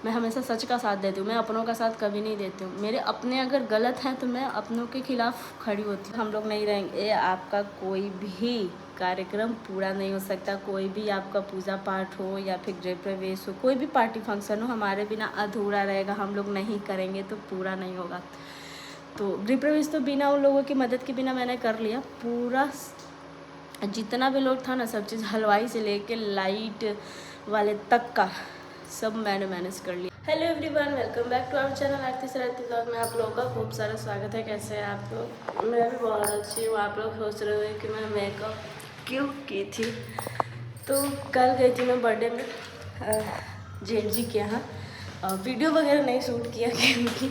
मैं हमेशा सच का साथ देती हूँ, मैं अपनों का साथ कभी नहीं देती हूँ। मेरे अपने अगर गलत हैं तो मैं अपनों के खिलाफ़ खड़ी होती हूँ। हम लोग नहीं रहेंगे, आपका कोई भी कार्यक्रम पूरा नहीं हो सकता। कोई भी आपका पूजा पाठ हो या फिर गृह प्रवेश हो, कोई भी पार्टी फंक्शन हो, हमारे बिना अधूरा रहेगा। हम लोग नहीं करेंगे तो पूरा नहीं होगा। तो गृह प्रवेश तो बिना उन लोगों की मदद के बिना मैंने कर लिया। पूरा जितना भी लोग था ना, सब चीज़ हलवाई से लेके लाइट वाले तक का सब मैंने मैनेज कर लिया। Hello everyone, welcome back to our channel Aarti Sararti blog में आप लोगों का खूब सारा स्वागत है। कैसे हैं आप लोग? मैं भी बहुत अच्छी हूँ। आप लोग सोच रहे हो कि मैं मेकअप क्यों की थी, तो कल गई थी मैं बर्थडे में जेठ जी के यहाँ। वीडियो वगैरह नहीं शूट किया क्योंकि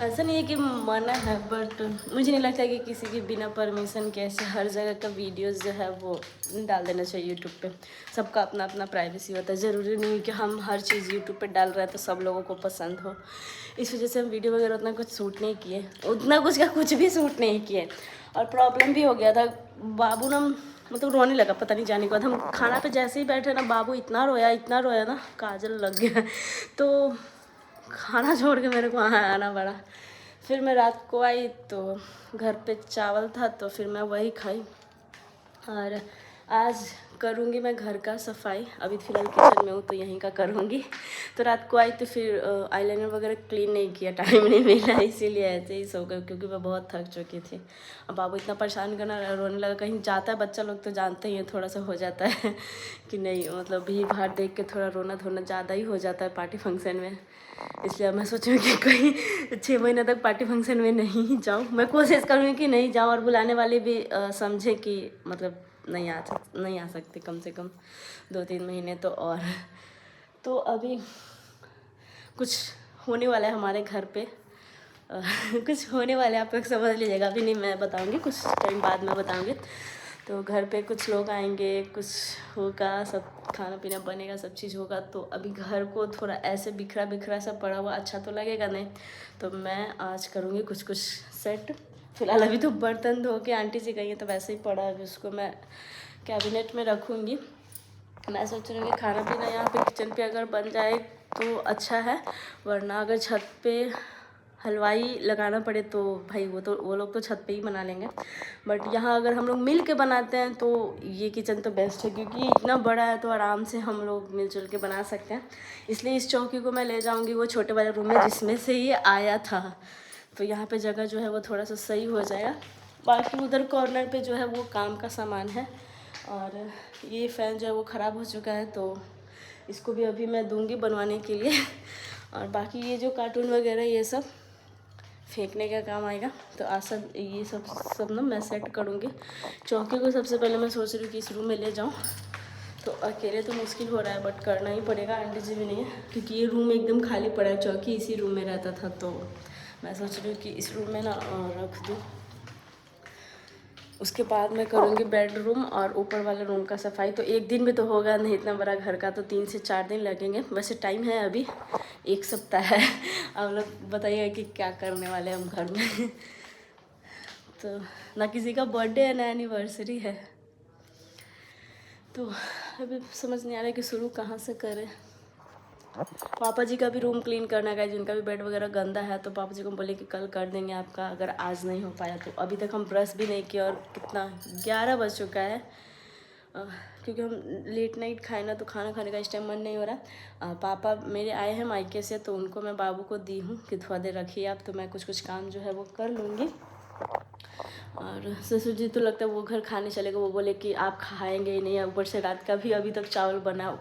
ऐसा नहीं है कि मना है, बट मुझे नहीं लगता कि किसी के बिना परमिशन के ऐसे हर जगह का वीडियोस जो है वो डाल देना चाहिए यूट्यूब पे। सबका अपना अपना प्राइवेसी होता है। ज़रूरी नहीं कि हम हर चीज़ यूट्यूब पे डाल रहे हैं तो सब लोगों को पसंद हो। इस वजह से हम वीडियो वगैरह उतना कुछ शूट नहीं किए, उतना कुछ का कुछ भी शूट नहीं किए। और प्रॉब्लम भी हो गया था, बाबू ना मतलब रोने लगा, पता नहीं जाने के बाद। हम खाना पे जैसे ही बैठे ना, बाबू इतना रोया ना, काजल लग गया। तो खाना छोड़ के मेरे को वहाँ आना पड़ा। फिर मैं रात को आई तो घर पे चावल था तो फिर मैं वही खाई। और आज करूँगी मैं घर का सफाई। अभी फ़िलहाल किचन में हूँ तो यहीं का करूँगी। तो रात को आई तो फिर आईलाइनर वगैरह क्लीन नहीं किया, टाइम नहीं मिला, इसीलिए ऐसे ही सो गई क्योंकि मैं बहुत थक चुकी थी। अब बाबू इतना परेशान करना, रोने लगा। कहीं जाता है बच्चा लोग तो जानते ही हैं, थोड़ा सा हो जाता है कि नहीं, मतलब भीड़ भाड़ देख के थोड़ा रोना धोना ज़्यादा ही हो जाता है पार्टी फंक्शन में। इसलिए मैं सोचूँ कि कहीं 6 महीने तक पार्टी फंक्शन में नहीं जाऊँ। मैं कोशिश करूँगी कि नहीं जाऊँ, और बुलाने वाले भी समझे कि मतलब नहीं आ सकते कम से कम 2-3 महीने तो। और तो अभी कुछ होने वाला है हमारे घर पे। कुछ होने वाला है, आप लोग समझ लीजिएगा। अभी नहीं मैं बताऊँगी, कुछ टाइम बाद में बताऊँगी। तो घर पे कुछ लोग आएंगे, कुछ होगा, सब खाना पीना बनेगा, सब चीज़ होगा। तो अभी घर को थोड़ा ऐसे बिखरा बिखरा सा पड़ा हुआ अच्छा तो लगेगा नहीं। तो मैं आज करूँगी कुछ कुछ सेट। फिलहाल अभी तो बर्तन धो के आंटी जी गई हैं तो वैसे ही पड़ा है, अभी उसको मैं कैबिनेट में रखूँगी। मैं सोच रही हूँ कि खाना पीना यहाँ पे किचन पे अगर बन जाए तो अच्छा है, वरना अगर छत पे हलवाई लगाना पड़े तो भाई वो लोग तो छत पे ही बना लेंगे। बट यहाँ अगर हम लोग मिल के बनाते हैं तो ये किचन तो बेस्ट है, क्योंकि इतना बड़ा है तो आराम से हम लोग मिलजुल के बना सकते हैं। इसलिए इस चौकी को मैं ले जाऊँगी वो छोटे वाले रूम में जिसमें से ये आया था। तो यहाँ पे जगह जो है वो थोड़ा सा सही हो जाएगा। बाकी उधर कॉर्नर पे जो है वो काम का सामान है। और ये फ़ैन जो है वो ख़राब हो चुका है तो इसको भी अभी मैं दूंगी बनवाने के लिए। और बाकी ये जो कार्टून वगैरह ये सब फेंकने का काम आएगा। तो आज सब ये सब ना मैं सेट करूँगी। चौकी को सबसे पहले मैं सोच रही हूँ कि इस रूम में ले जाऊँ। तो अकेले तो मुश्किल हो रहा है बट करना ही पड़ेगा, आंटी जी भी नहीं है क्योंकि ये रूम एकदम खाली पड़ा है। चौकी इसी रूम में रहता था तो मैं सोच रही हूँ कि इस रूम में ना रख दूँ। उसके बाद मैं करूँगी बेडरूम और ऊपर वाले रूम का सफाई। तो एक दिन में तो होगा नहीं, इतना बड़ा घर का तो 3 से 4 दिन लगेंगे। वैसे टाइम है अभी 1 सप्ताह है। आप लोग बताइए कि क्या करने वाले हम घर में। तो ना किसी का बर्थडे है ना एनिवर्सरी है, तो अभी समझ नहीं आ रहा है कि शुरू कहाँ से करें। पापा जी का भी रूम क्लीन करना है, जिनका भी बेड वगैरह गंदा है। तो पापा जी को बोले कि कल कर देंगे आपका, अगर आज नहीं हो पाया तो। अभी तक हम ब्रश भी नहीं किया और कितना 11 बज चुका है। क्योंकि हम लेट नाइट खाए ना तो खाना खाने का इस टाइम मन नहीं हो रहा। पापा मेरे आए हैं मायके से तो उनको मैं बाबू को दी हूँ कि थोड़ा देर रखिए आप, तो मैं कुछ कुछ काम जो है वो कर लूँगी। और ससुर जी तो लगता है वो घर खाने चले गए। वो बोले कि आप खाएंगे ही नहीं, ऊपर से रात का भी अभी तक चावल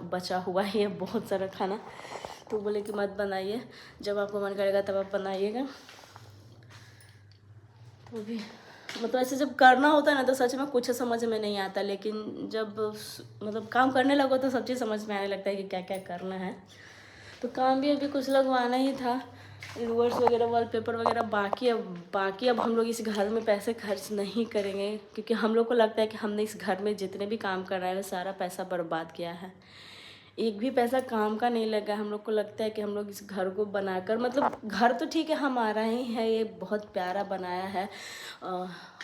बचा हुआ ही है बहुत सारा खाना। तो बोले कि मत बनाइए, जब आपको मन करेगा तब आप बनाइएगा। तो भी मतलब ऐसे जब करना होता है ना तो सच में कुछ समझ में नहीं आता, लेकिन जब मतलब काम करने लगो तो सब चीज़ समझ में आने लगता है कि क्या क्या करना है। तो काम भी अभी कुछ लगवाना ही था, लूवर्स वगैरह वॉलपेपर वगैरह बाकी अब हम लोग इस घर में पैसे खर्च नहीं करेंगे, क्योंकि हम लोग को लगता है कि हमने इस घर में जितने भी काम कर रहे हैं सारा पैसा बर्बाद किया है। एक भी पैसा काम का नहीं लगा। हम लोग को लगता है कि हम लोग इस घर को बनाकर, मतलब घर तो ठीक है हमारा ही है, ये बहुत प्यारा बनाया है,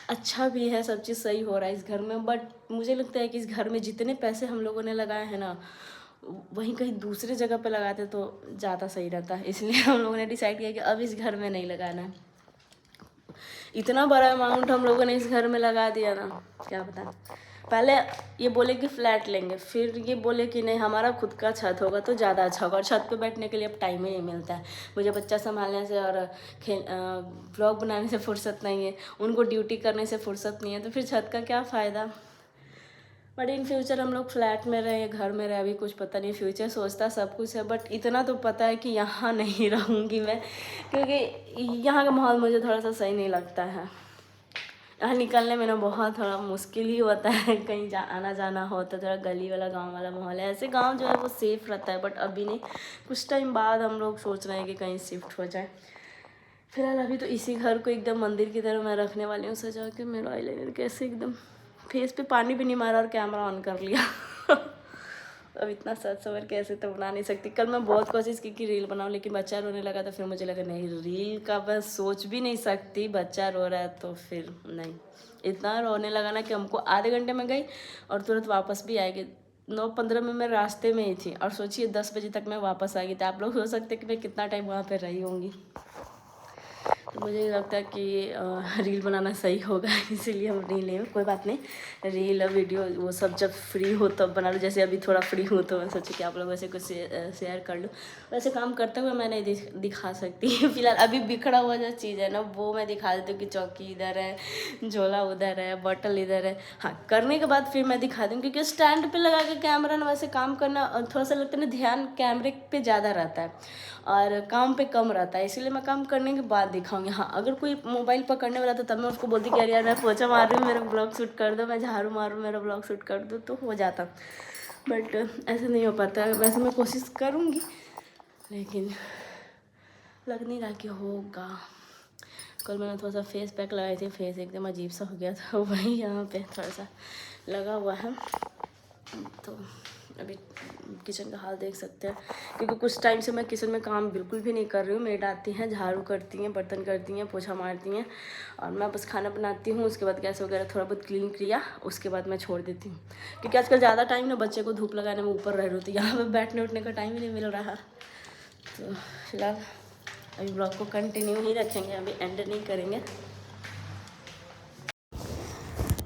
अच्छा भी है, सब चीज़ सही हो रहा है इस घर में। बट मुझे लगता है कि इस घर में जितने पैसे हम लोगों ने लगाए हैं ना वहीं कहीं दूसरे जगह पे लगाते तो ज़्यादा सही रहता है। इसलिए हम लोगों ने डिसाइड किया कि अब इस घर में नहीं लगाना है। इतना बड़ा अमाउंट हम लोगों ने इस घर में लगा दिया ना, क्या बताएं। पहले ये बोले कि फ्लैट लेंगे, फिर ये बोले कि नहीं हमारा खुद का छत होगा तो ज़्यादा अच्छा होगा, और छत पे बैठने के लिए अब टाइम ही नहीं मिलता है मुझे। बच्चा संभालने से और व्लॉग बनाने से फुर्सत नहीं है, उनको ड्यूटी करने से फुर्सत नहीं है, तो फिर छत का क्या फ़ायदा। बट इन फ्यूचर हम लोग फ्लैट में रहे, घर में रहे, अभी कुछ पता नहीं। फ्यूचर सोचता सब कुछ है, बट इतना तो पता है कि यहाँ नहीं रहूँगी मैं, क्योंकि यहाँ का माहौल मुझे थोड़ा सा सही नहीं लगता है। यहाँ निकलने में ना बहुत थोड़ा मुश्किल ही होता है, कहीं आना जाना हो तो थोड़ा गली वाला गांव वाला माहौल है। ऐसे गांव जो है वो सेफ़ रहता है, बट अभी नहीं, कुछ टाइम बाद हम लोग सोच रहे हैं कि कहीं शिफ्ट हो जाए। फिलहाल अभी तो इसी घर को एकदम मंदिर की तरह मैं रखने वाली हूँ सजा के। मेरा आईलाइनर कैसे एकदम फेस पे पानी भी नहीं मारा और कैमरा ऑन कर लिया। अब इतना सच सवर कैसे तो बना नहीं सकती। कल मैं बहुत कोशिश की कि रील बनाऊँ, लेकिन बच्चा रोने लगा तो फिर मुझे लगा नहीं, रील का मैं सोच भी नहीं सकती, बच्चा रो रहा है तो फिर नहीं। इतना रोने लगा ना कि हमको आधे घंटे में गई और तुरंत वापस भी आएगी। 9:15 में मैं रास्ते में ही थी, और सोचिए 10 बजे तक मैं वापस आ गई। तो आप लोग सोच सकते कि मैं कितना टाइम वहाँ पर रही होंगी। तो मुझे लगता है कि रील बनाना सही होगा, इसीलिए हम रील लें। कोई बात नहीं, रील वीडियो वो सब जब फ्री हो तब बना लो। जैसे अभी थोड़ा फ्री हो तो मैं सोची कि आप लोगों से कुछ शेयर कर लूँ। वैसे काम करते हुए मैं नहीं दिखा सकती। फिलहाल अभी बिखरा हुआ जो चीज़ है ना वो मैं दिखा देती हूँ कि चौकी इधर है, झोला उधर है, बॉटल इधर है। हाँ, करने के बाद फिर मैं दिखा दूँ, क्योंकि स्टैंड पे लगा के कैमरा ना वैसे काम करना थोड़ा सा लगता है ना, ध्यान कैमरे पे ज़्यादा रहता है और काम पे कम रहता है, इसीलिए मैं काम करने के बाद दिखाऊंगी। हाँ, अगर कोई मोबाइल पकड़ने वाला था तब मैं उसको बोलती कि अरे यार मैं पोछा मार रही हूँ, मेरा ब्लॉग शूट कर दो, मैं झाड़ू मारूँ, मेरा ब्लॉग शूट कर दो, तो हो जाता। बट ऐसे नहीं हो पाता। वैसे मैं कोशिश करूँगी, लेकिन लग नहीं रहा कि होगा। कल मैंने थोड़ा सा फेस पैक लगाई थी, फेस एकदम अजीब सा हो गया था, वही यहाँ पे थोड़ा सा लगा हुआ है। तो अभी किचन का हाल देख सकते हैं, क्योंकि कुछ टाइम से मैं किचन में काम बिल्कुल भी नहीं कर रही हूँ। मेड आती हैं, झाड़ू करती हैं, बर्तन करती हैं, पोछा मारती हैं, और मैं बस खाना बनाती हूँ। उसके बाद गैस वगैरह थोड़ा बहुत क्लीन किया, उसके बाद मैं छोड़ देती हूँ, क्योंकि आजकल ज़्यादा टाइम ना बच्चे को धूप लगाने में ऊपर रह रही होती है, यहाँ पर बैठने उठने का टाइम ही नहीं मिल रहा। तो फिलहाल अभी ब्लॉग को कंटिन्यू ही रखेंगे, अभी एंड नहीं करेंगे।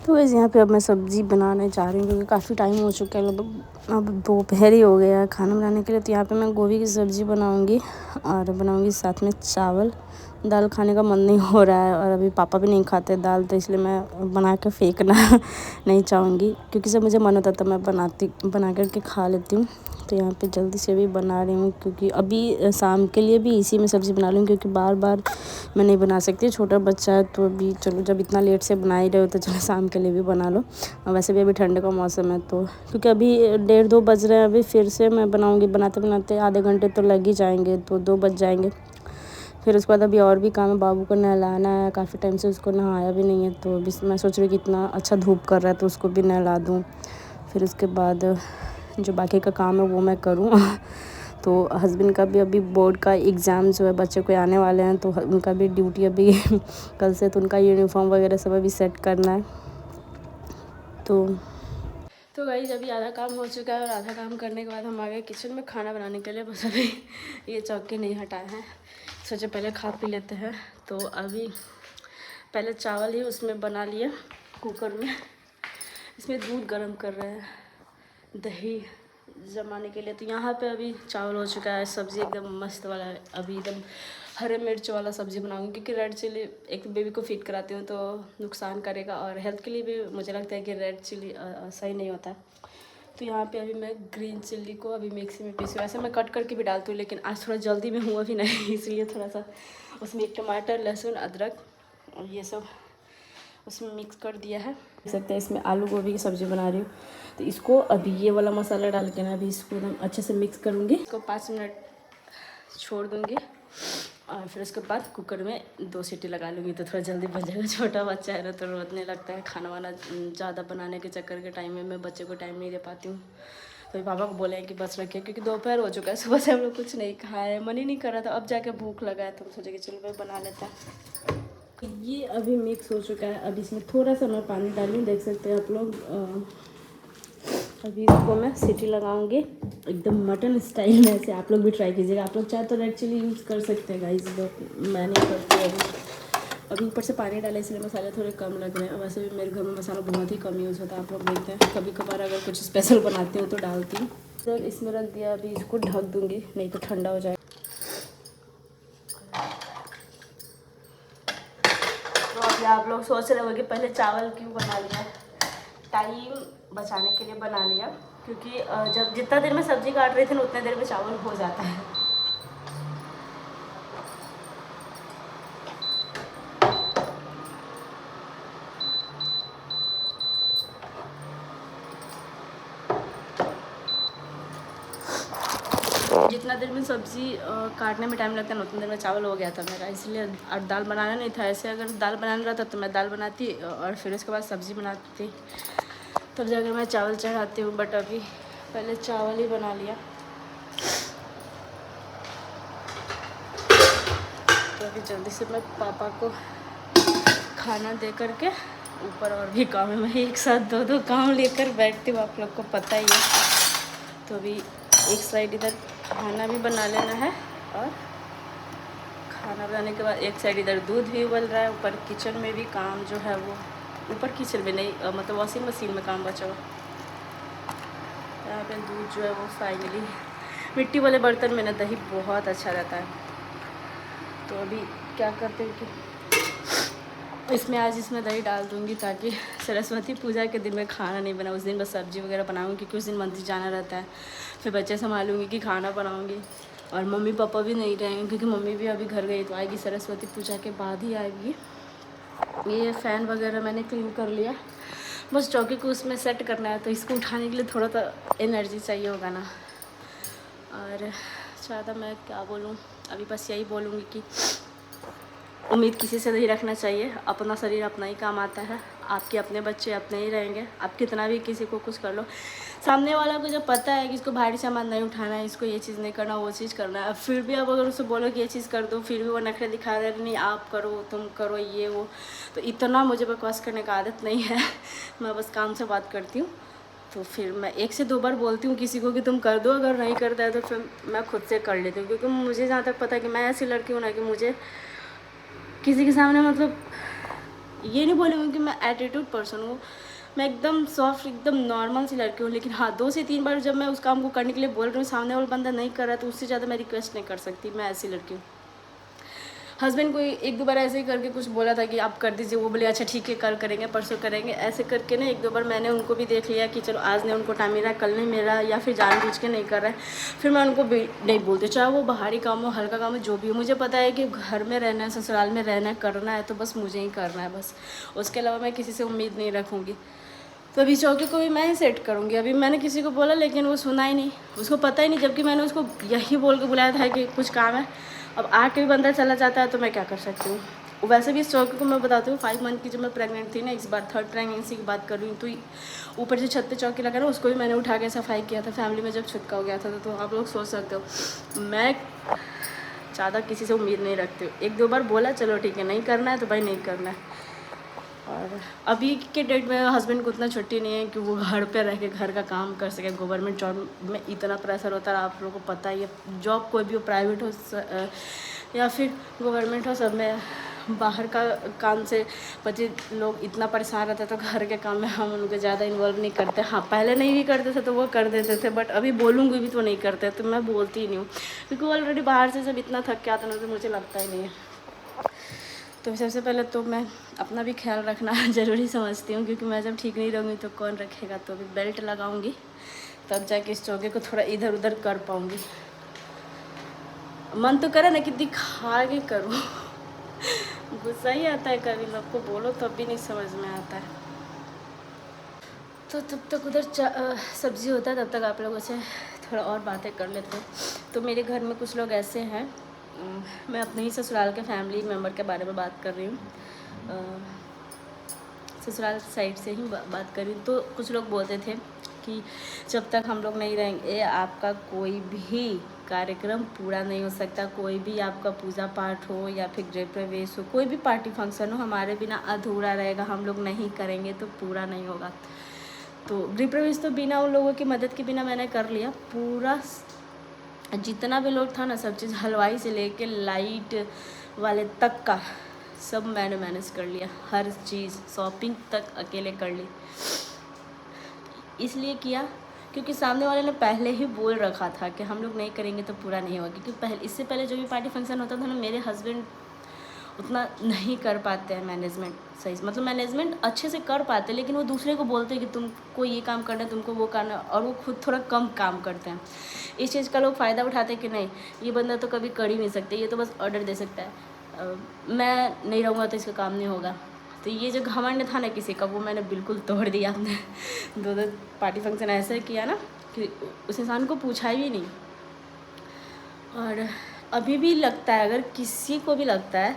तो वैसे यहाँ पे अब मैं सब्ज़ी बनाने जा रही हूँ, क्योंकि काफ़ी टाइम हो चुका है, लगभग अब दोपहर ही हो गया है खाना बनाने के लिए। तो यहाँ पे मैं गोभी की सब्ज़ी बनाऊँगी, और बनाऊँगी साथ में चावल। दाल खाने का मन नहीं हो रहा है, और अभी पापा भी नहीं खाते दाल, तो इसलिए मैं बना के फेंकना नहीं चाहूँगी, क्योंकि जब मुझे मन होता है तो मैं बना करके खा लेती हूँ। तो यहाँ पे जल्दी से भी बना रही हूँ, क्योंकि अभी शाम के लिए भी इसी में सब्ज़ी बना रही हूँ, क्योंकि बार बार मैं नहीं बना सकती। छोटा बच्चा है तो अभी चलो, जब इतना लेट से बना ही रहे हो तो चलो शाम के लिए भी बना लो। और वैसे भी अभी ठंड का मौसम है, तो क्योंकि अभी 1:30-2 बज रहे हैं, अभी फिर से मैं बनाऊँगी। बनाते बनाते आधे घंटे तो लग ही जाएंगे, तो 2 बज जाएंगे। फिर उसके बाद अभी और भी काम है, बाबू को नहलाना है, काफ़ी टाइम से उसको नहाया भी नहीं है। तो अभी मैं सोच रही हूँ कि इतना अच्छा धूप कर रहा है तो उसको भी नहला दूँ, फिर उसके बाद जो बाकी का काम है वो मैं करूँ। तो हस्बैंड का भी अभी बोर्ड का एग्ज़ाम जो है बच्चे को आने वाले हैं, तो उनका भी ड्यूटी अभी कल से, तो उनका यूनिफॉर्म वगैरह सब अभी सेट करना है। तो गाइस अभी आधा काम हो चुका है, और आधा काम करने के बाद हम आ गए किचन में खाना बनाने के लिए। बस अभी ये चौकी नहीं हटाए हैं, सोचे पहले खा पी लेते हैं। तो अभी पहले चावल ही उसमें बना लिए कुकर में। इसमें दूध गर्म कर रहे हैं दही जमाने के लिए। तो यहाँ पे अभी चावल हो चुका है, सब्ज़ी एकदम मस्त वाला है। अभी एकदम हरे मिर्च वाला सब्ज़ी बनाऊंगी, क्योंकि रेड चिली एक तो बेबी को फीड कराती हूँ तो नुकसान करेगा, और हेल्थ के लिए भी मुझे लगता है कि रेड चिली सही नहीं होता है। तो यहाँ पे अभी मैं ग्रीन चिल्ली को अभी मिक्सी में पीसी। वैसे मैं कट करके भी डालती हूँ, लेकिन आज थोड़ा जल्दी में हुआ भी नहीं, इसलिए थोड़ा सा उसमें एक टमाटर, लहसुन, अदरक और ये सब उसमें मिक्स कर दिया है। देख सकते हैं इसमें आलू गोभी की सब्ज़ी बना रही हूँ। तो इसको अभी ये वाला मसाला डाल के ना अभी इसको एकदम अच्छे से मिक्स करूँगी। इसको 5 मिनट छोड़ दूँगी, और फिर उसके बाद कुकर में 2 सीटी लगा लूँगी, तो थोड़ा जल्दी बन जाएगा। छोटा बच्चा है ना तो रोने लगता है, खाना वाना ज़्यादा बनाने के चक्कर के टाइम में मैं बच्चे को टाइम नहीं दे पाती हूँ। तो पापा को बोले कि बस रखिए, क्योंकि दोपहर हो चुका है, सुबह से हम लोग कुछ नहीं खाए, मन ही नहीं कर रहा था। अब जाके भूख लगा है, तो हम सोचे कि चलो भाई बना लेता है। ये अभी मिक्स हो चुका है, अब इसमें थोड़ा सा मैं पानी डालूँ, देख सकते हैं आप लोग। अभी इसको मैं सीटी लगाऊंगी, एकदम मटन स्टाइल में। ऐसे आप लोग भी ट्राई कीजिएगा। आप लोग चाहे तो रेड चिली यूज़ कर सकते हैं गाइस, बट मैं नहीं करती अभी ऊपर से पानी डाला इसलिए मसाले थोड़े कम लग रहे हैं। वैसे भी मेरे घर में मसाला बहुत ही कम यूज़ होता है। आप लोग देखते हैं कभी कभार अगर कुछ स्पेशल बनाती हूँ तो डालती हूँ। तो इसमें रख दिया, अभी इसको ढक दूँगी नहीं तो ठंडा हो जाएगा। तो अभी आप लोग सोच रहे होंगे पहले चावल क्यों बना लिया। टाइम बचाने के लिए बना लिया, क्योंकि जब जितना देर में सब्ज़ी काट रही थी ना उतने देर में चावल हो जाता है। जितना देर में सब्ज़ी काटने में टाइम लगता है ना उतनी देर में चावल हो गया था मेरा, इसलिए और दाल बनाना नहीं था। ऐसे अगर दाल बनाना रहता तो मैं दाल बनाती और फिर उसके बाद सब्ज़ी बनाती, तब जाकर मैं चावल चढ़ाती हूँ। बट अभी पहले चावल ही बना लिया। तो अभी जल्दी से मैं पापा को खाना दे करके ऊपर और भी काम है। मैं एक साथ दो काम लेकर बैठती हूँ, आप लोग को पता ही है। तो अभी एक साइड इधर खाना भी बना लेना है और खाना बनाने के बाद एक साइड इधर दूध भी उबल रहा है। ऊपर किचन में भी काम जो है वो, ऊपर किचन में नहीं मतलब वॉशिंग मशीन में काम बचा हुआ। यहाँ पे दूध जो है वो फाइनली, मिट्टी वाले बर्तन में ना दही बहुत अच्छा रहता है। तो अभी क्या करते हैं कि इसमें दही डाल दूँगी ताकि सरस्वती पूजा के दिन में खाना नहीं बना, उस दिन बस सब्ज़ी वगैरह बनाऊँगी क्योंकि उस दिन मंदिर जाना रहता है। फिर बच्चे संभालूँगी कि खाना बनाऊँगी, और मम्मी पापा भी नहीं रहेंगे क्योंकि मम्मी भी अभी घर गई, तो आएगी सरस्वती पूजा के बाद ही आएगी। ये फ़ैन वगैरह मैंने क्लीन कर लिया, बस चौकी को उसमें सेट करना है। तो इसको उठाने के लिए थोड़ा सा एनर्जी चाहिए होगा ना। और ज़्यादा मैं क्या बोलूँ, अभी बस यही बोलूँगी कि उम्मीद किसी से नहीं रखना चाहिए। अपना शरीर अपना ही काम आता है। आपके अपने बच्चे अपने ही रहेंगे, आप कितना भी किसी को कुछ कर लो, सामने वाला को जब पता है कि इसको भारी सामान नहीं उठाना है, इसको ये चीज़ नहीं करना, वो चीज़ करना है, फिर भी आप अगर उससे बोलो कि ये चीज़ कर दो, फिर भी वो नखरे दिखा रहे नहीं आप करो तुम करो ये वो। तो इतना मुझे बकवास करने का आदत नहीं है। मैं बस काम से बात करती हूँ। तो फिर मैं 1 से 2 बार बोलती हूँ किसी को कि तुम कर दो, अगर नहीं करता है तो फिर मैं खुद से कर लेती हूँ। क्योंकि मुझे जहाँ तक पता है कि मैं ऐसी लड़की हूँ ना कि मुझे किसी के सामने मतलब ये नहीं बोलूँगी कि मैं एटीट्यूड पर्सन हूँ। मैं एकदम सॉफ्ट एकदम नॉर्मल सी लड़की हूँ। लेकिन हाँ 2 से 3 बार जब मैं उस काम को करने के लिए बोल रही हूँ, सामने वाला बंदा नहीं कर रहा तो उससे ज़्यादा मैं रिक्वेस्ट नहीं कर सकती। मैं ऐसी लड़की हूँ। हस्बैंड को 1-2 बार ऐसे ही करके कुछ बोला था कि आप कर दीजिए, वो बोले अच्छा ठीक है कल करेंगे परसों करेंगे। ऐसे करके ना 1-2 बार मैंने उनको भी देख लिया कि चलो आज नहीं उनको टाइम मिला, कल नहीं मिला, या फिर जानबूझ के नहीं कर रहा है, फिर मैं उनको भी नहीं बोलती। चाहे वो बाहरी काम हो, हल्का काम हो, जो भी हो, मुझे पता है कि घर में रहना है, ससुराल में रहना है, करना है तो बस मुझे ही करना है बस। उसके अलावा मैं किसी से उम्मीद नहीं रखूँगी। तो अभी चौकी को भी मैं ही सेट करूँगी। अभी मैंने किसी को बोला लेकिन वो सुना ही नहीं, उसको पता ही नहीं, जबकि मैंने उसको यही बोल के बुलाया था कि कुछ काम है। अब आके भी बंदा चला जाता है तो मैं क्या कर सकती हूँ। वैसे भी इस चौकी को मैं बताती हूँ, 5 मंथ की जब मैं प्रेग्नेंट थी ना, इस बार 3rd प्रेगनेंसी की बात कर रही हूँ, तो ऊपर से छत पे चौकी लगा ना, उसको भी मैंने उठा के सफाई किया था फैमिली में जब छुटका हो गया था। तो आप लोग सोच सकते हो मैं ज़्यादा किसी से उम्मीद नहीं रखती हूँ। 1-2 बार बोला चलो ठीक है, नहीं करना है तो भाई नहीं करना है। और अभी के डेट में हस्बैंड को उतना छुट्टी नहीं है कि वो घर पे रह के घर का काम कर सके। गवर्नमेंट जॉब में इतना प्रेशर होता है, आप लोगों को पता ही है। जॉब कोई भी हो, प्राइवेट हो या फिर गवर्नमेंट हो, सब में बाहर का काम से बच्चे लोग इतना परेशान रहते हैं, तो घर के काम में हम उनको ज़्यादा इन्वॉल्व नहीं करते। हाँ पहले नहीं भी करते थे तो वो कर देते थे, बट अभी बोलूँगी भी तो नहीं करते, तो मैं बोलती ही नहीं हूँ क्योंकि ऑलरेडी बाहर से जब इतना थक के आता ना तो मुझे लगता ही नहीं है। तो सबसे पहले तो मैं अपना भी ख्याल रखना ज़रूरी समझती हूँ, क्योंकि मैं जब ठीक नहीं रहूँगी तो कौन रखेगा। तो अभी बेल्ट लगाऊँगी तब जाके इस चौके को थोड़ा इधर उधर कर पाऊँगी। मन तो करे ना कि दिखा के करूँ गुस्सा ही आता है कभी, लोग को बोलो तब भी नहीं समझ में आता है। तो तब तक उधर सब्ज़ी होता है, तब तक आप लोगों से थोड़ा और बातें कर लेते हैं। तो मेरे घर में कुछ लोग ऐसे हैं, मैं अपने ही ससुराल के फैमिली मेम्बर के बारे में बात कर रही हूँ, ससुराल साइड से ही बात कर रही हूँ। तो कुछ लोग बोलते थे कि जब तक हम लोग नहीं रहेंगे आपका कोई भी कार्यक्रम पूरा नहीं हो सकता, कोई भी आपका पूजा पाठ हो या फिर गृह प्रवेश हो, कोई भी पार्टी फंक्शन हो, हमारे बिना अधूरा रहेगा, हम लोग नहीं करेंगे तो पूरा नहीं होगा। तो गृह प्रवेश तो बिना उन लोगों की मदद के बिना मैंने कर लिया। पूरा जितना भी लोग था ना, सब चीज़ हलवाई से लेके लाइट वाले तक का सब मैंने मैनेज कर लिया। हर चीज़ शॉपिंग तक अकेले कर ली। इसलिए किया क्योंकि सामने वाले ने पहले ही बोल रखा था कि हम लोग नहीं करेंगे तो पूरा नहीं होगा। क्योंकि इससे पहले जो भी पार्टी फंक्शन होता था ना, मेरे हस्बैंड उतना नहीं कर पाते हैं मैनेजमेंट सही, मतलब मैनेजमेंट अच्छे से कर पाते हैं, लेकिन वो दूसरे को बोलते हैं कि तुमको ये काम करना है, तुमको वो करना, और वो खुद थोड़ा कम काम करते हैं। इस चीज़ का लोग फ़ायदा उठाते हैं कि नहीं, ये बंदा तो कभी कर ही नहीं सकते, ये तो बस ऑर्डर दे सकता है, मैं नहीं रहूँगा तो इसका काम नहीं होगा। तो ये जो घमंड था ना किसी का, वो मैंने बिल्कुल तोड़ दिया। आपने दो पार्टी फंक्शन ऐसे किया ना कि उस इंसान को पूछा ही नहीं। और अभी भी लगता है, अगर किसी को भी लगता है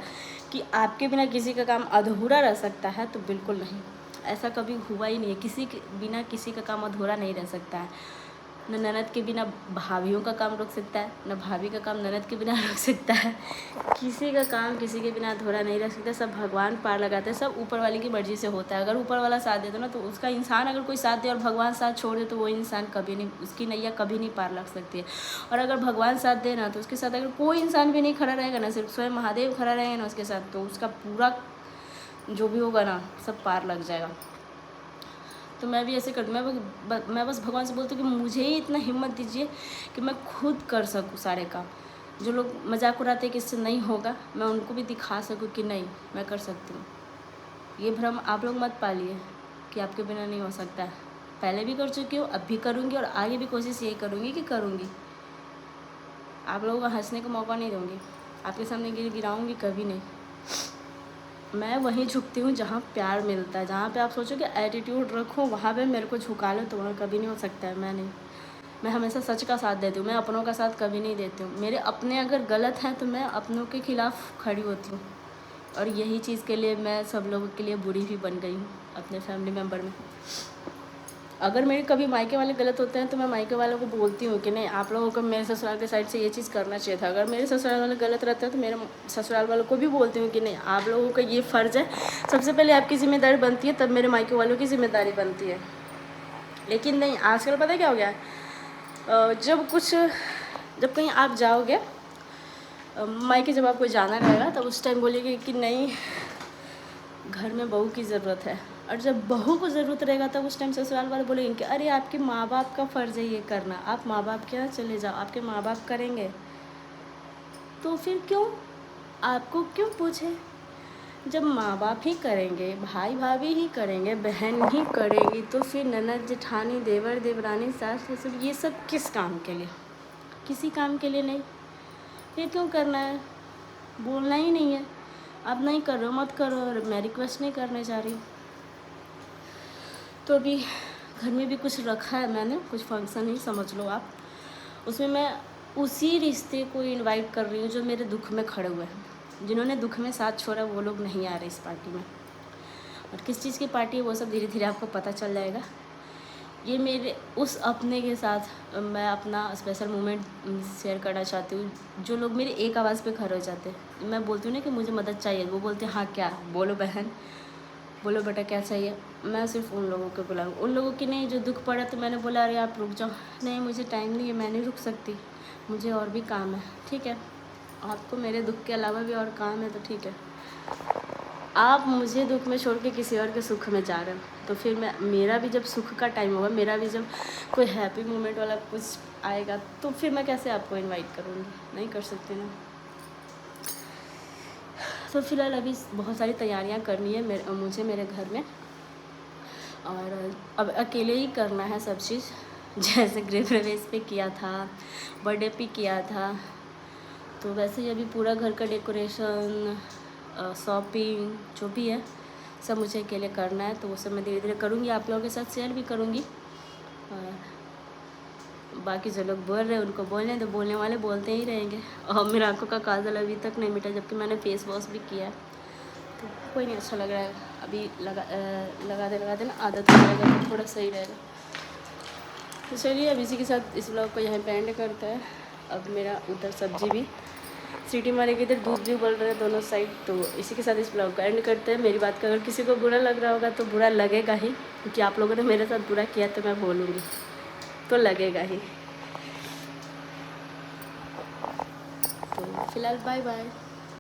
कि आपके बिना किसी का काम अधूरा रह सकता है, तो बिल्कुल नहीं, ऐसा कभी हुआ ही नहीं है। किसी के बिना किसी का काम अधूरा नहीं रह सकता है। न ननद के बिना भाभियों का काम रुक सकता है, न भाभी का काम ननद के बिना रुक सकता है। किसी का काम किसी के बिना अधूरा नहीं रह सकता। सब भगवान पार लगाते हैं, सब ऊपर वाले की मर्जी से होता है। अगर ऊपर वाला साथ दे दो ना, तो उसका इंसान अगर कोई साथ दे और भगवान साथ छोड़ दे, तो वो इंसान कभी नहीं, उसकी नैया कभी नहीं पार लग सकती है। और अगर भगवान साथ दे ना, तो उसके साथ अगर कोई इंसान भी नहीं खड़ा रहेगा ना, सिर्फ स्वयं महादेव खड़ा रहेगा ना उसके साथ, तो उसका पूरा जो भी होगा ना, सब पार लग जाएगा। तो मैं भी ऐसे करती, मैं बस भगवान से बोलती हूँ कि मुझे ही इतना हिम्मत दीजिए कि मैं खुद कर सकूँ सारे काम। जो लोग मजाक उड़ाते हैं कि इससे नहीं होगा, मैं उनको भी दिखा सकूँ कि नहीं, मैं कर सकती हूँ। ये भ्रम आप लोग मत पालिए कि आपके बिना नहीं हो सकता है। पहले भी कर चुकी हूँ, अब भी करूँगी, और आगे भी कोशिश यही करूँगी कि करूँगी। आप लोगों को हंसने का मौका नहीं दूँगी, आपके सामने गिराऊँगी कभी नहीं। मैं वहीं झुकती हूँ जहाँ प्यार मिलता है। जहाँ पे आप सोचो कि एटीट्यूड रखो, वहाँ पे मेरे को झुका लो, तो वहाँ कभी नहीं हो सकता है। मैं नहीं, मैं हमेशा सच का साथ देती हूँ। मैं अपनों का साथ कभी नहीं देती हूँ। मेरे अपने अगर गलत हैं तो मैं अपनों के खिलाफ़ खड़ी होती हूँ, और यही चीज़ के लिए मैं सब लोगों के लिए बुरी भी बन गई हूँ अपने फैमिली मेम्बर में। अगर मेरे कभी मायके वाले गलत होते हैं तो मैं मायके वालों को बोलती हूँ कि नहीं, आप लोगों को मेरे ससुराल के साइड से ये चीज़ करना चाहिए था। अगर मेरे ससुराल वाले गलत रहते हैं तो मेरे ससुराल वालों को भी बोलती हूँ कि नहीं, आप लोगों का ये फ़र्ज़ है, सबसे पहले आपकी ज़िम्मेदारी बनती है, तब मेरे मायके वालों की ज़िम्मेदारी बनती है। लेकिन नहीं, आजकल पता क्या हो गया है, जब कहीं आप जाओगे मायके, जब आपको जाना रहेगा, तब उस टाइम बोलेंगे कि नहीं, घर में बहू की ज़रूरत है। और जब बहू को ज़रूरत रहेगा, तब उस टाइम ससुराल वाले बोलेंगे कि अरे आपके माँ बाप का फ़र्ज़ है ये करना, आप माँ बाप के यहाँ चले जाओ, आपके माँ बाप करेंगे। तो फिर क्यों, आपको क्यों पूछे? जब माँ बाप ही करेंगे, भाई भाभी ही करेंगे, बहन ही करेगी, तो फिर ननद जेठानी देवर देवरानी सास ससुर, ये सब किस काम के लिए? किसी काम के लिए नहीं। फिर क्यों करना है? बोलना ही नहीं है। आप नहीं कर रहे हो, मत करो, और मैं रिक्वेस्ट नहीं करने जा रही हूँ। तो अभी घर में भी कुछ रखा है मैंने, कुछ फंक्शन ही समझ लो आप। उसमें मैं उसी रिश्ते को इनवाइट कर रही हूँ जो मेरे दुख में खड़े हुए हैं। जिन्होंने दुख में साथ छोड़ा वो लोग नहीं आ रहे इस पार्टी में। और किस चीज़ की पार्टी है वो सब धीरे धीरे आपको पता चल जाएगा। ये मेरे उस अपने के साथ मैं अपना स्पेशल मोमेंट शेयर करना चाहती हूँ। जो लोग मेरी एक आवाज़ पे खड़े हो जाते हैं, मैं बोलती हूँ ना कि मुझे मदद चाहिए, वो बोलते हैं हाँ क्या, बोलो बहन, बोलो बेटा क्या चाहिए। मैं सिर्फ उन लोगों को बुलाऊँ, उन लोगों की नहीं जो दुख पड़ा तो मैंने बोला अरे आप रुक जाओ, नहीं मुझे टाइम नहीं है, मैं नहीं रुक सकती, मुझे और भी काम है। ठीक है, आपको मेरे दुख के अलावा भी और काम है तो ठीक है, आप मुझे दुख में छोड़ के किसी और के सुख में जा रहे हो, तो फिर मेरा भी जब सुख का टाइम होगा, मेरा भी जब कोई हैप्पी मोमेंट वाला कुछ आएगा, तो फिर मैं कैसे आपको इनवाइट करूँगी? नहीं कर सकती ना। तो फिलहाल अभी बहुत सारी तैयारियां करनी है मुझे मेरे घर में, और अब अकेले ही करना है सब चीज़। जैसे गृह प्रवेश पे किया था, बर्थडे पे किया था, तो वैसे ही अभी पूरा घर का डेकोरेशन, शॉपिंग जो भी है सब मुझे अकेले करना है। तो वो सब मैं धीरे धीरे करूँगी, आप लोगों के साथ शेयर भी करूँगी। और बाकी जो लोग बोल रहे हैं उनको बोलने दो, बोलने वाले बोलते ही रहेंगे। और मेरे आँखों का काजल अभी तक नहीं मिटा, जबकि मैंने फेस वॉश भी किया है। तो कोई नहीं, अच्छा लग रहा है अभी, लगा देना आदत हो जाएगा तो थोड़ा सही रहेगा। तो चलिए अब इसी के साथ इस ब्लॉग को यहाँ पे एंड करते हैं। अब मेरा उधर सब्जी भी सीटी मारेगी, इधर दूध भी उबल रहे हैं दोनों साइड। तो इसी के साथ इस ब्लॉग को एंड करते हैं। मेरी बात का अगर किसी को बुरा लग रहा होगा तो बुरा लगेगा ही, क्योंकि आप लोगों ने मेरे साथ बुरा किया तो मैं बोलूँगी, तो लगेगा ही। तो फिलहाल बाय बाय।